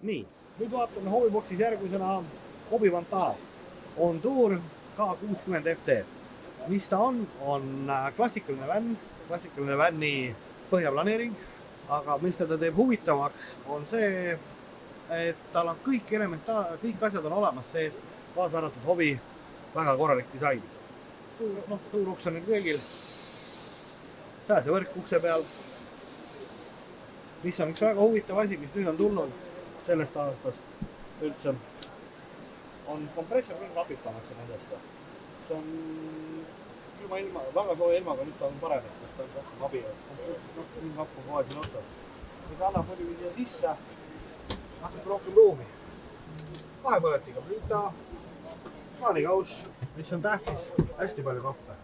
Nii, nüüd vaatame hobiboxis järgmisena Hobi Vantana. On Tour K60 FT. Mis ta on klassikaline vänni põhjaplaneering, aga mis teda teeb huvitavaks on see, et tal on kõik asjad on olemas sees, kaasa arvatud hobi, väga korralik disain. Suur uks on nüüd kõigil, sääsevõrk ukse peal, mis on üks väga huvitav asi, mis nüüd on tulnud sellest aastast üldse, on kompressor-külmkapid pannakse nendesse. See on külma ilma, väga sooja ilmaga, mis ta on parem, et ta on rohkem abi, külmkapp on kohe siin otsas. See annab muidugi siia sisse natuke rohkem ruumi. Kahepõletiga plita, kraanikauss, mis on tähtis, hästi palju kappe.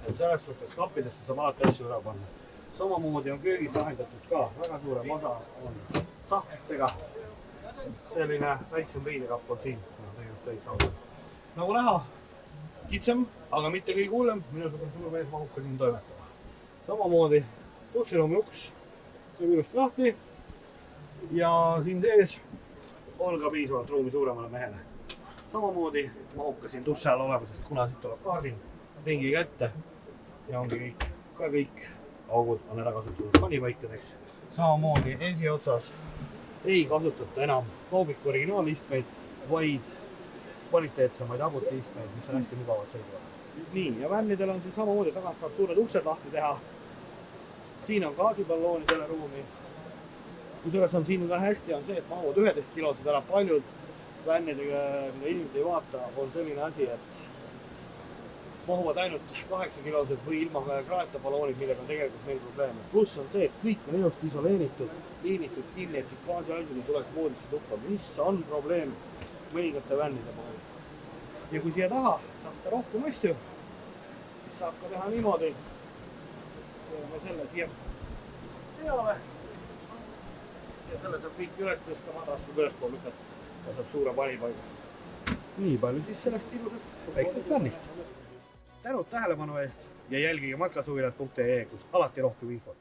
Et selles suhtes kappidesse saab alati asju üle panna. Samamoodi on köögis lahendatud ka, väga suurem osa on sahtlitega. Selline väiksem veinikapp on siin, nagu näha, kitsem, aga mitte kõige hullem, minusugune suur mees mahub ka siin toimetama. Samamoodi duširuumi uks, see ilusti lahti ja siin sees on ka piisavalt ruumi suuremale mehele. Samamoodi mahub ka siin duši all olevusest, kuna siit tuleb kaardin ringiga ette ja ongi kõik augud on ära kasutatud panipaikadeks. Samamoodi esiotsas ei kasutata enam kaubiku originaalistmeid, vaid kvaliteetsemaid agutiistmeid, mis on hästi mugavad sõidavad. Nii, ja vännidel on siin samamoodi, tagant saab suured uksed lahti teha. Siin on gaasiballoonidele ruumi. Kusjuures on siin ka hästi on see, et mahuvad 11 kilosed ära. Paljud vännidega, mida inimesed ei vaata, on selline asi, et mahuvad ainult 8 kilosed või ilma kraeta balloonid, millega on tegelikult meil probleeme. Pluss on see, et kõik on ilusti isoleeritud, liinitud kinni, et siit gaasiaisud ei tuleks voodisse tuppa, mis on probleem mõningate vännide puhul. Ja kui siia taha tahta rohkem asju, siis saab ka teha niimoodi. Teeme selle siia peale. Ja selle saab kõik üles tõsta, madras võib ülespool lükata. Ja saab suure panipaiga. Nii palju siis sellest ilusast väiksest vännist. Tänud tähelepanu eest ja jälgige matkasuvilat.ee, kus alati rohkem infot.